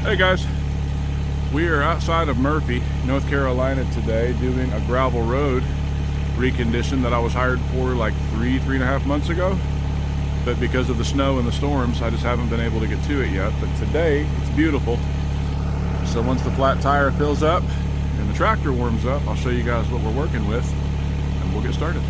Hey guys, we are outside of Murphy, North Carolina today doing a gravel road recondition that I was hired for like three and a half months ago. But because of the snow and the storms, I just haven't been able to get to it yet. But today, it's beautiful. So once the flat tire fills up and the tractor warms up, I'll show you guys what we're working with and we'll get started.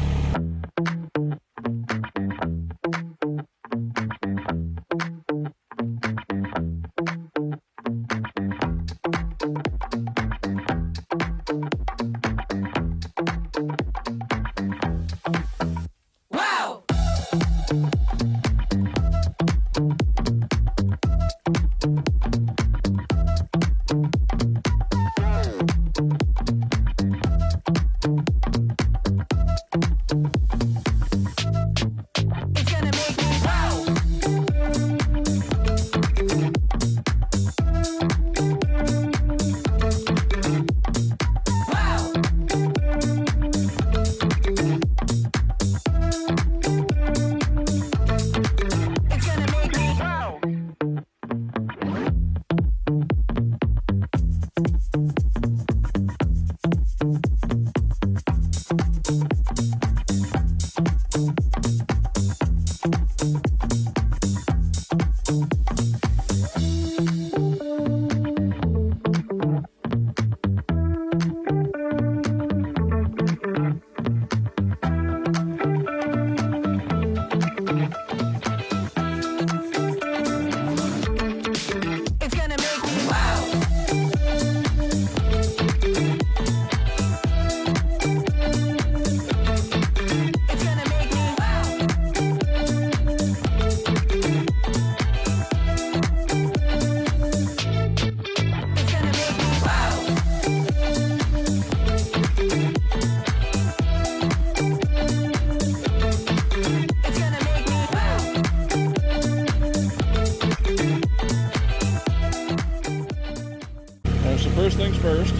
So first things first,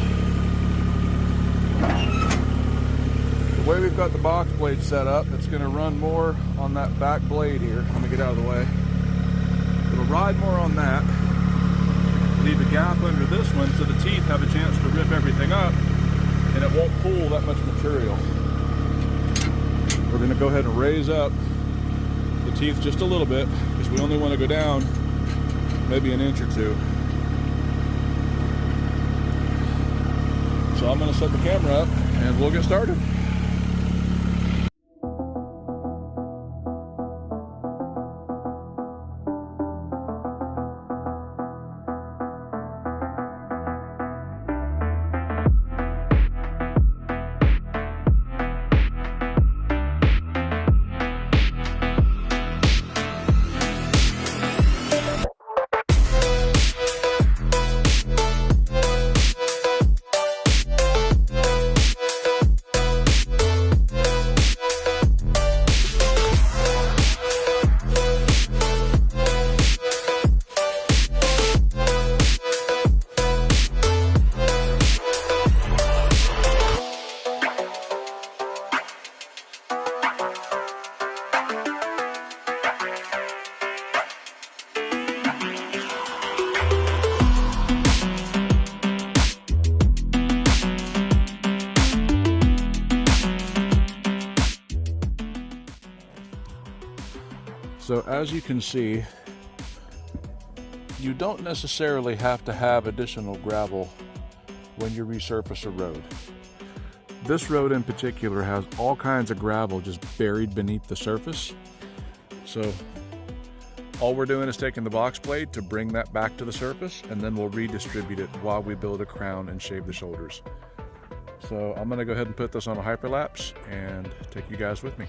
the way we've got the box blade set up, it's going to run more on that back blade here. Let me get out of the way. It'll ride more on that, leave a gap under this one so the teeth have a chance to rip everything up and it won't pull that much material. We're going to go ahead and raise up the teeth just a little bit because we only want to go down maybe an inch or two. So I'm going to set the camera up and we'll get started. So as you can see, you don't necessarily have to have additional gravel when you resurface a road. This road in particular has all kinds of gravel just buried beneath the surface. So all we're doing is taking the box blade to bring that back to the surface, and then we'll redistribute it while we build a crown and shave the shoulders. So I'm gonna go ahead and put this on a hyperlapse and take you guys with me.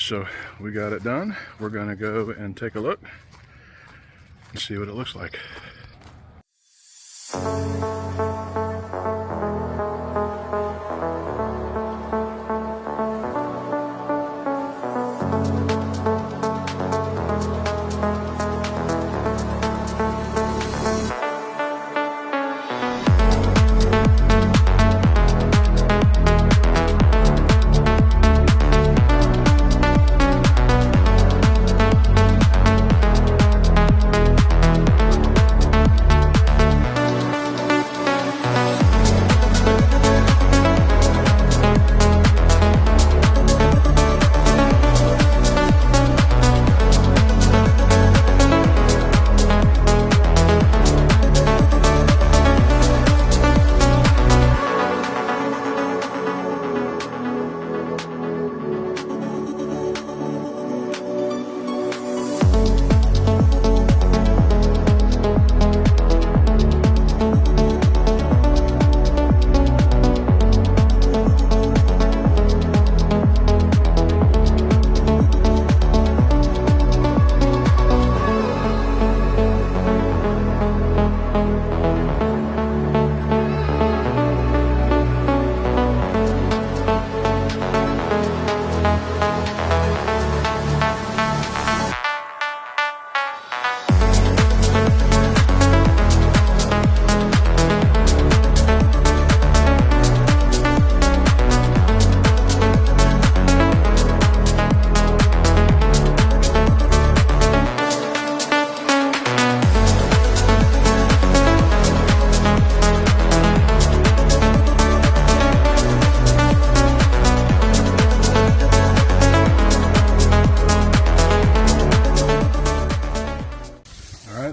so we got it done. We're gonna go and take a look and see what it looks like.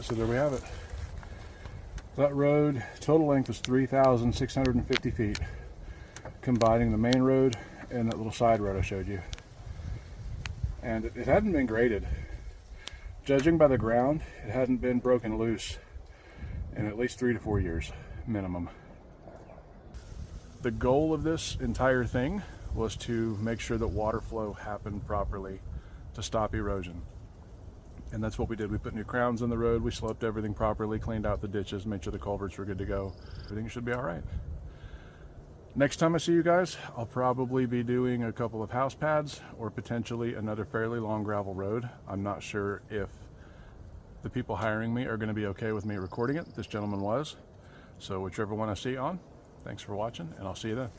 So there we have it. That road, total length is 3,650 feet, combining the main road and that little side road I showed you. And it hadn't been graded. Judging by the ground, it hadn't been broken loose in at least 3 to 4 years, minimum. The goal of this entire thing was to make sure that water flow happened properly to stop erosion. And that's what we did. We put new crowns in the road, we sloped everything properly, cleaned out the ditches, made sure the culverts were good to go. Everything should be all right. Next time I see you guys, I'll probably be doing a couple of house pads or potentially another fairly long gravel road. I'm not sure if the people hiring me are going to be okay with me recording it. This gentleman was. So whichever one I see on, thanks for watching, and I'll see you then.